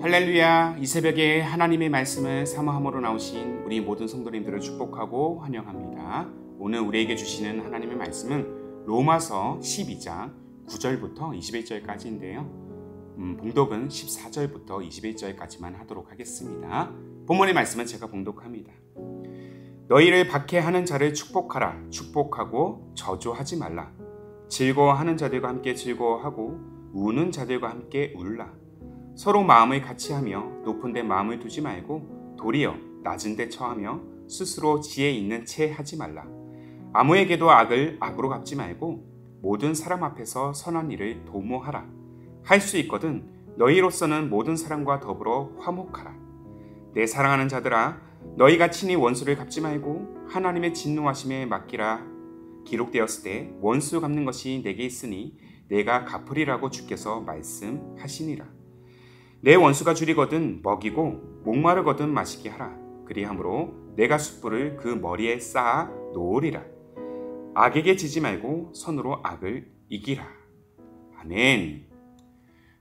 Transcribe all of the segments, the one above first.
할렐루야. 이 새벽에 하나님의 말씀을 사모함으로 나오신 우리 모든 성도님들을 축복하고 환영합니다. 오늘 우리에게 주시는 하나님의 말씀은 로마서 12장 9절부터 21절까지인데요. 봉독은 14절부터 21절까지만 하도록 하겠습니다. 본문의 말씀은 제가 봉독합니다. 너희를 박해하는 자를 축복하라. 축복하고 저주하지 말라. 즐거워하는 자들과 함께 즐거워하고 우는 자들과 함께 울라. 서로 마음을 같이하며 높은 데 마음을 두지 말고 도리어 낮은 데 처하며 스스로 지혜 있는 채 하지 말라. 아무에게도 악을 악으로 갚지 말고 모든 사람 앞에서 선한 일을 도모하라. 할 수 있거든 너희로서는 모든 사람과 더불어 화목하라. 내 사랑하는 자들아, 너희가 친히 원수를 갚지 말고 하나님의 진노하심에 맡기라. 기록되었을 때 원수 갚는 것이 내게 있으니 내가 갚으리라고 주께서 말씀하시니라. 내 원수가 줄이거든 먹이고 목마르거든 마시게 하라. 그리함으로 내가 숯불을 그 머리에 쌓아 놓으리라. 악에게 지지 말고 선으로 악을 이기라. 아멘.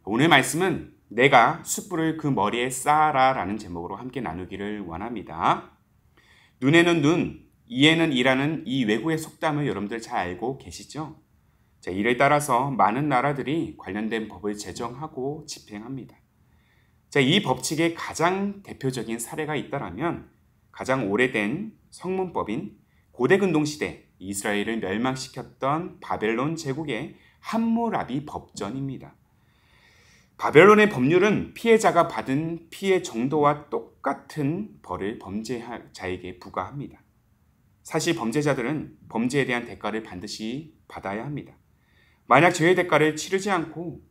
오늘 말씀은 내가 숯불을 그 머리에 쌓아라 라는 제목으로 함께 나누기를 원합니다. 눈에는 눈, 이에는 이라는 이 외국의 속담을 여러분들 잘 알고 계시죠? 자, 이를 따라서 많은 나라들이 관련된 법을 제정하고 집행합니다. 자, 이 법칙의 가장 대표적인 사례가 있다면 가장 오래된 성문법인 고대 근동시대 이스라엘을 멸망시켰던 바벨론 제국의 함무라비 법전입니다. 바벨론의 법률은 피해자가 받은 피해 정도와 똑같은 벌을 범죄자에게 부과합니다. 사실 범죄자들은 범죄에 대한 대가를 반드시 받아야 합니다. 만약 죄의 대가를 치르지 않고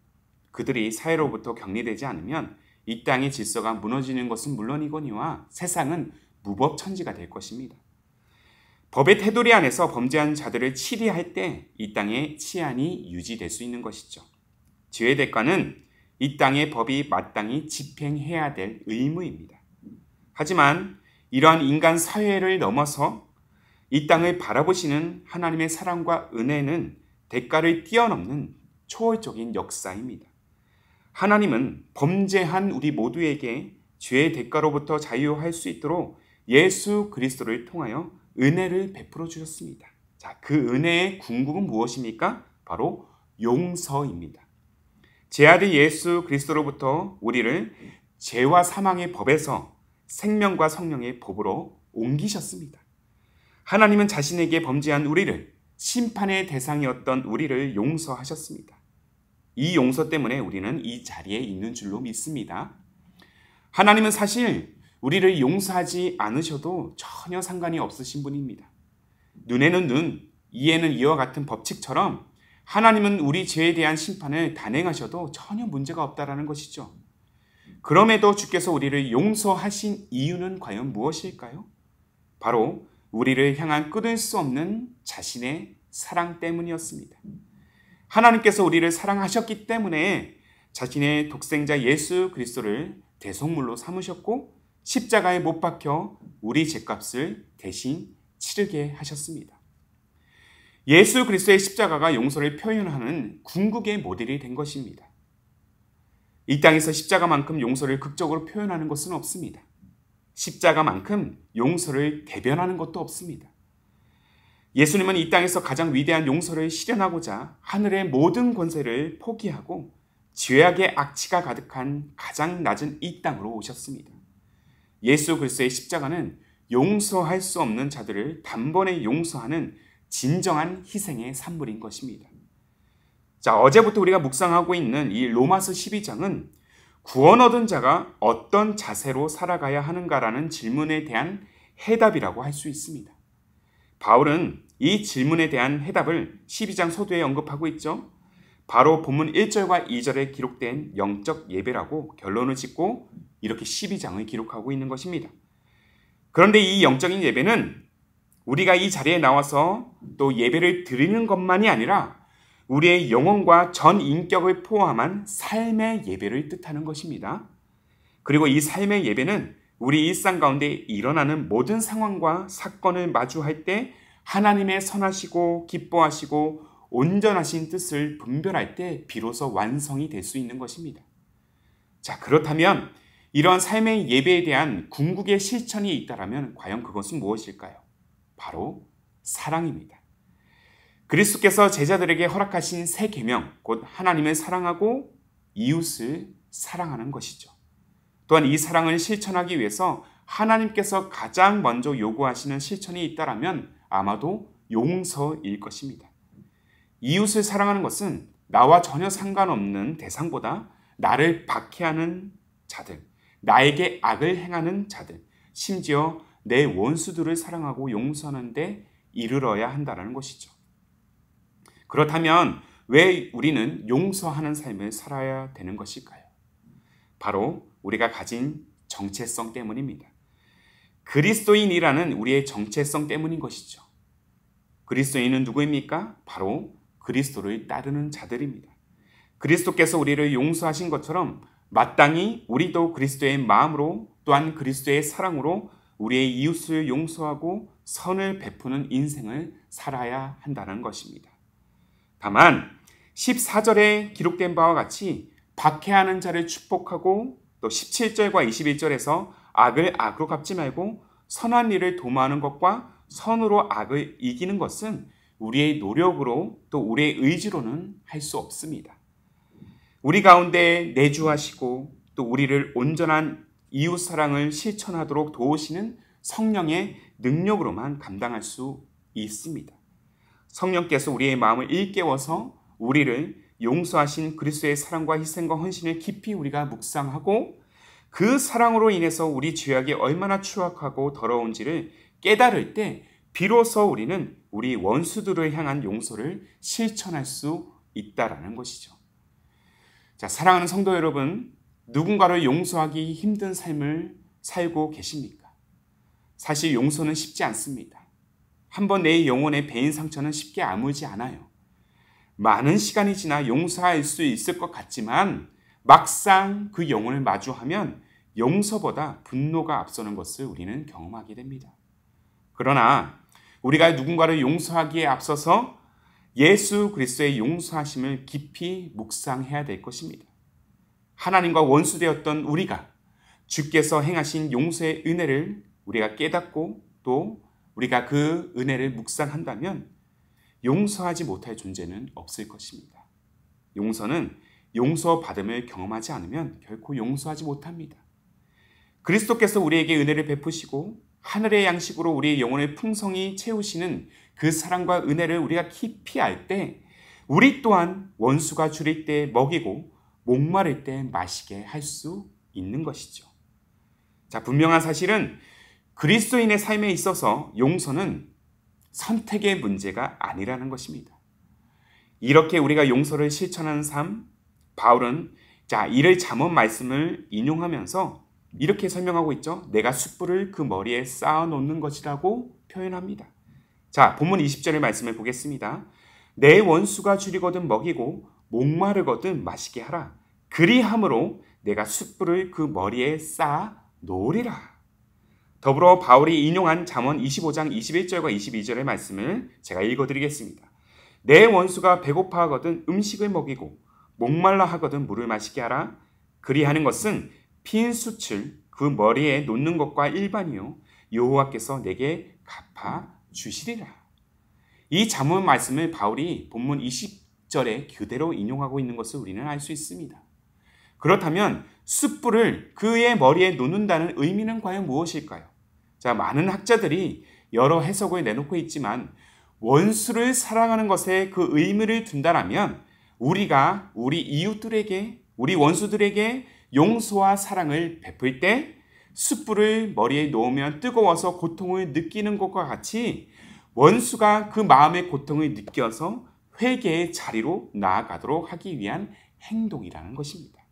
그들이 사회로부터 격리되지 않으면 이 땅의 질서가 무너지는 것은 물론이거니와 세상은 무법천지가 될 것입니다. 법의 테두리 안에서 범죄한 자들을 치리할 때 이 땅의 치안이 유지될 수 있는 것이죠. 죄의 대가는 이 땅의 법이 마땅히 집행해야 될 의무입니다. 하지만 이러한 인간 사회를 넘어서 이 땅을 바라보시는 하나님의 사랑과 은혜는 대가를 뛰어넘는 초월적인 역사입니다. 하나님은 범죄한 우리 모두에게 죄의 대가로부터 자유할 수 있도록 예수 그리스도를 통하여 은혜를 베풀어 주셨습니다. 자, 그 은혜의 궁극은 무엇입니까? 바로 용서입니다. 제 아들 예수 그리스도로부터 우리를 죄와 사망의 법에서 생명과 성령의 법으로 옮기셨습니다. 하나님은 자신에게 범죄한 우리를, 심판의 대상이었던 우리를 용서하셨습니다. 이 용서 때문에 우리는 이 자리에 있는 줄로 믿습니다. 하나님은 사실 우리를 용서하지 않으셔도 전혀 상관이 없으신 분입니다. 눈에는 눈, 이에는 이와 같은 법칙처럼 하나님은 우리 죄에 대한 심판을 단행하셔도 전혀 문제가 없다라는 것이죠. 그럼에도 주께서 우리를 용서하신 이유는 과연 무엇일까요? 바로 우리를 향한 끊을 수 없는 자신의 사랑 때문이었습니다. 하나님께서 우리를 사랑하셨기 때문에 자신의 독생자 예수 그리스도를 대속물로 삼으셨고 십자가에 못 박혀 우리 죄값을 대신 치르게 하셨습니다. 예수 그리스도의 십자가가 용서를 표현하는 궁극의 모델이 된 것입니다. 이 땅에서 십자가만큼 용서를 극적으로 표현하는 것은 없습니다. 십자가만큼 용서를 대변하는 것도 없습니다. 예수님은 이 땅에서 가장 위대한 용서를 실현하고자 하늘의 모든 권세를 포기하고 죄악의 악취가 가득한 가장 낮은 이 땅으로 오셨습니다. 예수 그리스도의 십자가는 용서할 수 없는 자들을 단번에 용서하는 진정한 희생의 산물인 것입니다. 자, 어제부터 우리가 묵상하고 있는 이 로마서 12장은 구원 얻은 자가 어떤 자세로 살아가야 하는가라는 질문에 대한 해답이라고 할 수 있습니다. 바울은 이 질문에 대한 해답을 12장 서두에 언급하고 있죠. 바로 본문 1절과 2절에 기록된 영적 예배라고 결론을 짓고 이렇게 12장을 기록하고 있는 것입니다. 그런데 이 영적인 예배는 우리가 이 자리에 나와서 또 예배를 드리는 것만이 아니라 우리의 영혼과 전 인격을 포함한 삶의 예배를 뜻하는 것입니다. 그리고 이 삶의 예배는 우리 일상 가운데 일어나는 모든 상황과 사건을 마주할 때 하나님의 선하시고 기뻐하시고 온전하신 뜻을 분별할 때 비로소 완성이 될 수 있는 것입니다. 자, 그렇다면 이런 삶의 예배에 대한 궁극의 실천이 있다라면 과연 그것은 무엇일까요? 바로 사랑입니다. 그리스도께서 제자들에게 허락하신 새 계명, 곧 하나님을 사랑하고 이웃을 사랑하는 것이죠. 또한 이 사랑을 실천하기 위해서 하나님께서 가장 먼저 요구하시는 실천이 있다라면 아마도 용서일 것입니다. 이웃을 사랑하는 것은 나와 전혀 상관없는 대상보다 나를 박해하는 자들, 나에게 악을 행하는 자들, 심지어 내 원수들을 사랑하고 용서하는 데 이르러야 한다는 것이죠. 그렇다면 왜 우리는 용서하는 삶을 살아야 되는 것일까요? 바로 우리가 가진 정체성 때문입니다. 그리스도인이라는 우리의 정체성 때문인 것이죠. 그리스도인은 누구입니까? 바로 그리스도를 따르는 자들입니다. 그리스도께서 우리를 용서하신 것처럼 마땅히 우리도 그리스도의 마음으로 또한 그리스도의 사랑으로 우리의 이웃을 용서하고 선을 베푸는 인생을 살아야 한다는 것입니다. 다만 14절에 기록된 바와 같이 박해하는 자를 축복하고 또 17절과 21절에서 악을 악으로 갚지 말고 선한 일을 도모하는 것과 선으로 악을 이기는 것은 우리의 노력으로 또 우리의 의지로는 할 수 없습니다. 우리 가운데 내주하시고 또 우리를 온전한 이웃 사랑을 실천하도록 도우시는 성령의 능력으로만 감당할 수 있습니다. 성령께서 우리의 마음을 일깨워서 우리를 용서하신 그리스도의 사랑과 희생과 헌신을 깊이 우리가 묵상하고 그 사랑으로 인해서 우리 죄악이 얼마나 추악하고 더러운지를 깨달을 때 비로소 우리는 우리 원수들을 향한 용서를 실천할 수 있다라는 것이죠. 자, 사랑하는 성도 여러분, 누군가를 용서하기 힘든 삶을 살고 계십니까? 사실 용서는 쉽지 않습니다. 한번 내 영혼에 베인 상처는 쉽게 아물지 않아요. 많은 시간이 지나 용서할 수 있을 것 같지만 막상 그 영혼을 마주하면 용서보다 분노가 앞서는 것을 우리는 경험하게 됩니다. 그러나 우리가 누군가를 용서하기에 앞서서 예수 그리스도의 용서하심을 깊이 묵상해야 될 것입니다. 하나님과 원수되었던 우리가 주께서 행하신 용서의 은혜를 우리가 깨닫고 또 우리가 그 은혜를 묵상한다면 용서하지 못할 존재는 없을 것입니다. 용서는 용서받음을 경험하지 않으면 결코 용서하지 못합니다. 그리스도께서 우리에게 은혜를 베푸시고 하늘의 양식으로 우리의 영혼을 풍성히 채우시는 그 사랑과 은혜를 우리가 깊이 알 때 우리 또한 원수가 줄일 때 먹이고 목마를 때 마시게 할 수 있는 것이죠. 자, 분명한 사실은 그리스도인의 삶에 있어서 용서는 선택의 문제가 아니라는 것입니다. 이렇게 우리가 용서를 실천하는 삶, 바울은 이를 잠언 말씀을 인용하면서 이렇게 설명하고 있죠. 내가 숯불을 그 머리에 쌓아놓는 것이라고 표현합니다. 자, 본문 20절의 말씀을 보겠습니다. 내 원수가 줄이거든 먹이고 목마르거든 마시게 하라. 그리함으로 내가 숯불을 그 머리에 쌓아 놓으리라. 더불어 바울이 인용한 잠언 25장 21절과 22절의 말씀을 제가 읽어드리겠습니다. 내 원수가 배고파하거든 음식을 먹이고 목말라 하거든 물을 마시게 하라. 그리하는 것은 핀 숯을 그 머리에 놓는 것과 일반이요 여호와께서 내게 갚아 주시리라. 이 잠언 말씀을 바울이 본문 20절에 그대로 인용하고 있는 것을 우리는 알 수 있습니다. 그렇다면 숯불을 그의 머리에 놓는다는 의미는 과연 무엇일까요? 자, 많은 학자들이 여러 해석을 내놓고 있지만 원수를 사랑하는 것에 그 의미를 둔다라면 우리가 우리 이웃들에게 우리 원수들에게 용서와 사랑을 베풀 때 숯불을 머리에 놓으면 뜨거워서 고통을 느끼는 것과 같이 원수가 그 마음의 고통을 느껴서 회개의 자리로 나아가도록 하기 위한 행동이라는 것입니다.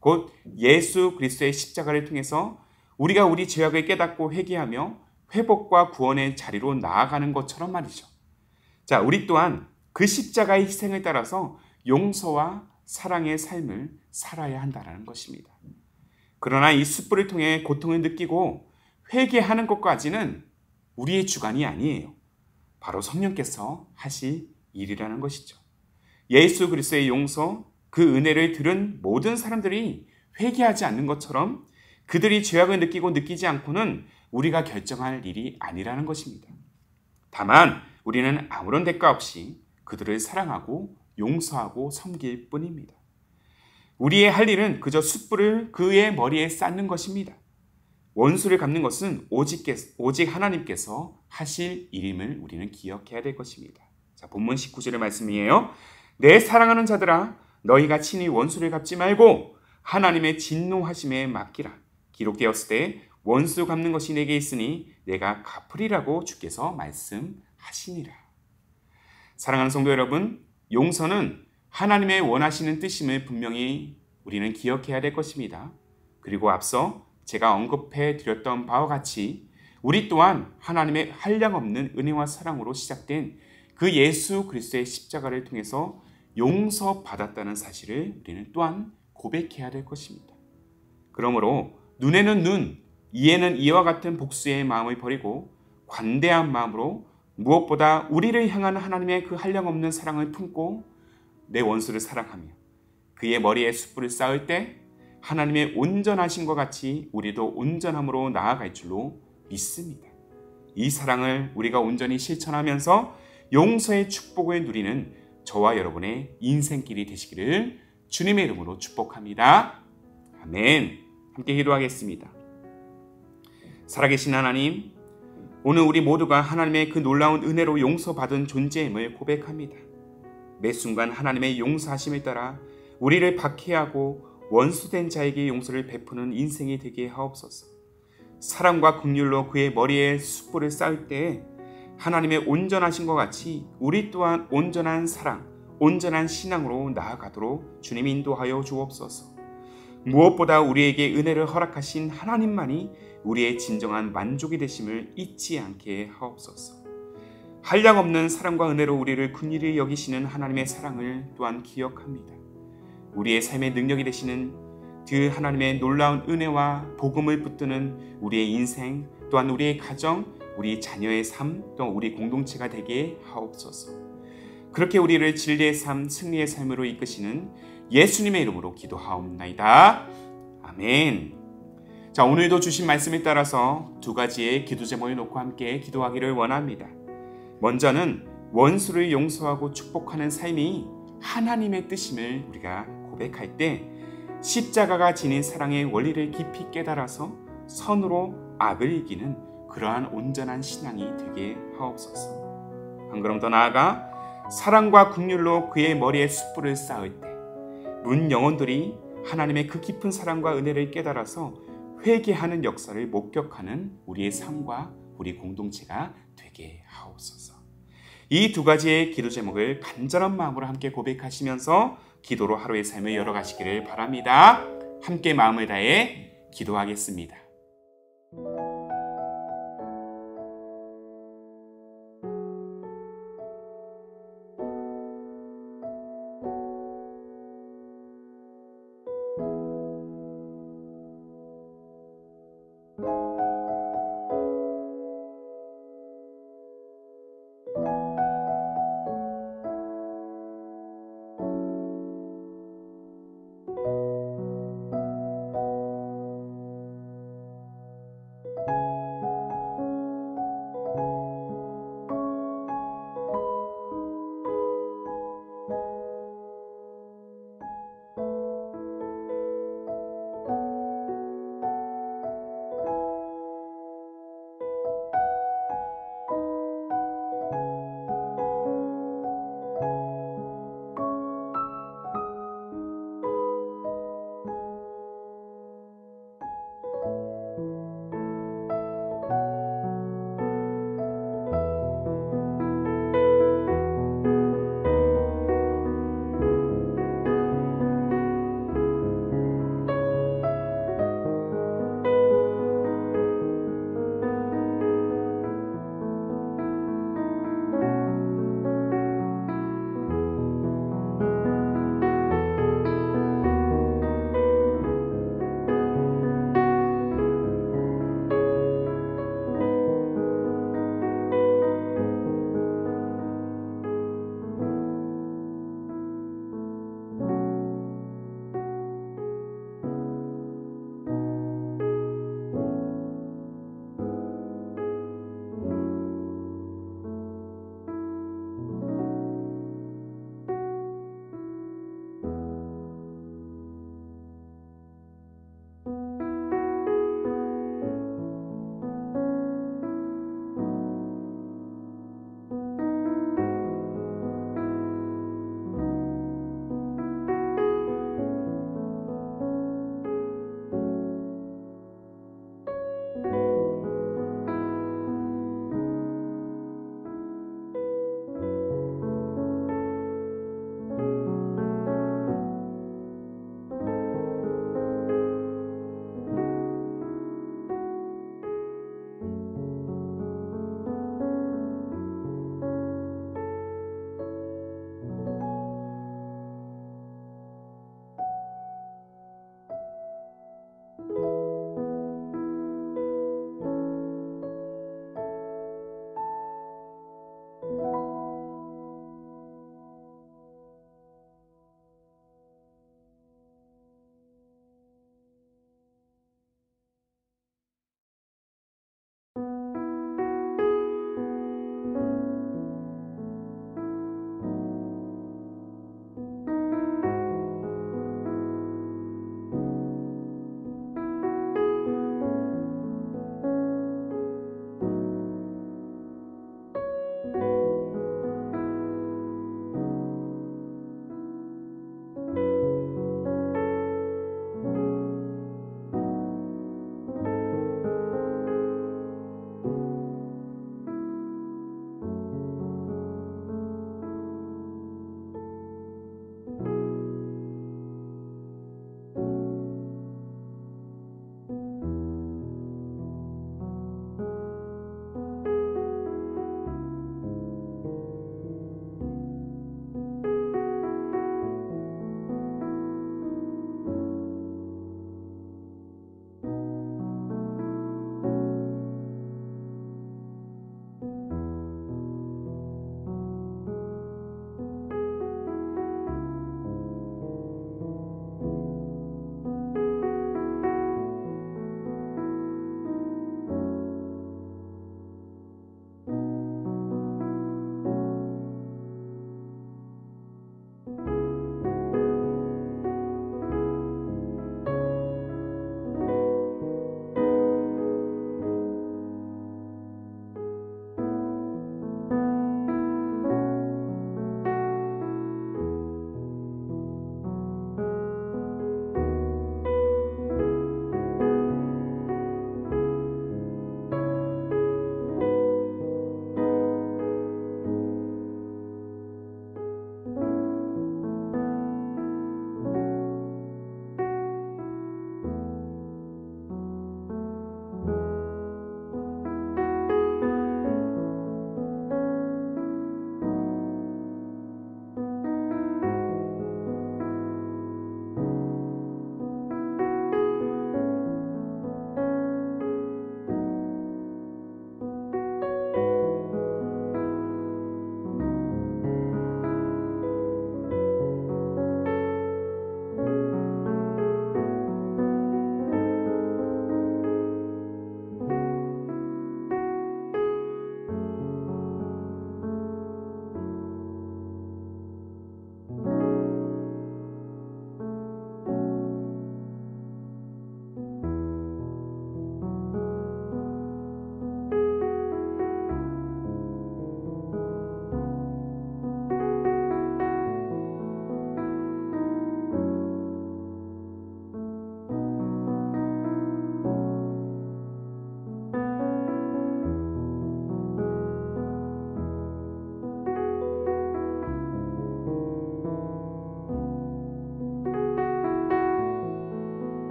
곧 예수 그리스도의 십자가를 통해서 우리가 우리 죄악을 깨닫고 회개하며 회복과 구원의 자리로 나아가는 것처럼 말이죠. 자, 우리 또한 그 십자가의 희생을 따라서 용서와 사랑의 삶을 살아야 한다는 것입니다. 그러나 이 숯불을 통해 고통을 느끼고 회개하는 것까지는 우리의 주관이 아니에요. 바로 성령께서 하실 일이라는 것이죠. 예수 그리스도의 용서, 그 은혜를 들은 모든 사람들이 회개하지 않는 것처럼 그들이 죄악을 느끼고 느끼지 않고는 우리가 결정할 일이 아니라는 것입니다. 다만 우리는 아무런 대가 없이 그들을 사랑하고 용서하고 섬길 뿐입니다. 우리의 할 일은 그저 숯불을 그의 머리에 쌓는 것입니다. 원수를 갚는 것은 오직 하나님께서 하실 일임을 우리는 기억해야 될 것입니다. 자, 본문 19절의 말씀이에요. 내 사랑하는 자들아, 너희가 친히 원수를 갚지 말고 하나님의 진노하심에 맡기라. 기록되었을 때 원수 갚는 것이 내게 있으니 내가 갚으리라고 주께서 말씀하시니라. 사랑하는 성도 여러분, 용서는 하나님의 원하시는 뜻임을 분명히 우리는 기억해야 될 것입니다. 그리고 앞서 제가 언급해 드렸던 바와 같이 우리 또한 하나님의 한량없는 은혜와 사랑으로 시작된 그 예수 그리스도의 십자가를 통해서 용서받았다는 사실을 우리는 또한 고백해야 될 것입니다. 그러므로 눈에는 눈, 이에는 이와 같은 복수의 마음을 버리고 관대한 마음으로 무엇보다 우리를 향한 하나님의 그 한량없는 사랑을 품고 내 원수를 사랑하며 그의 머리에 숯불을 쌓을 때 하나님의 온전하심과 같이 우리도 온전함으로 나아갈 줄로 믿습니다. 이 사랑을 우리가 온전히 실천하면서 용서의 축복을 누리는 저와 여러분의 인생길이 되시기를 주님의 이름으로 축복합니다. 아멘. 함께 기도하겠습니다. 살아계신 하나님, 오늘 우리 모두가 하나님의 그 놀라운 은혜로 용서받은 존재임을 고백합니다. 매 순간 하나님의 용서하심을 따라 우리를 박해하고 원수된 자에게 용서를 베푸는 인생이 되게 하옵소서. 사랑과 긍휼로 그의 머리에 숯불을 쌓을 때 하나님의 온전하신 것 같이 우리 또한 온전한 사랑, 온전한 신앙으로 나아가도록 주님 인도하여 주옵소서. 무엇보다 우리에게 은혜를 허락하신 하나님만이 우리의 진정한 만족이 되심을 잊지 않게 하옵소서. 한량없는 사랑과 은혜로 우리를 긍휼히 여기시는 하나님의 사랑을 또한 기억합니다. 우리의 삶의 능력이 되시는 그 하나님의 놀라운 은혜와 복음을 붙드는 우리의 인생, 또한 우리의 가정, 우리 자녀의 삶, 또 우리 공동체가 되게 하옵소서. 그렇게 우리를 진리의 삶, 승리의 삶으로 이끄시는 예수님의 이름으로 기도하옵나이다. 아멘. 자, 오늘도 주신 말씀에 따라서 두 가지의 기도 제목을 놓고 함께 기도하기를 원합니다. 먼저는 원수를 용서하고 축복하는 삶이 하나님의 뜻임을 우리가 고백할 때 십자가가 지닌 사랑의 원리를 깊이 깨달아서 선으로 악을 이기는 그러한 온전한 신앙이 되게 하옵소서. 한 걸음 더 나아가 사랑과 긍휼로 그의 머리에 숯불을 쌓을 때 문 영혼들이 하나님의 그 깊은 사랑과 은혜를 깨달아서 회개하는 역사를 목격하는 우리의 삶과 우리 공동체가 되게 하옵소서. 이 두 가지의 기도 제목을 간절한 마음으로 함께 고백하시면서 기도로 하루의 삶을 열어가시기를 바랍니다. 함께 마음을 다해 기도하겠습니다.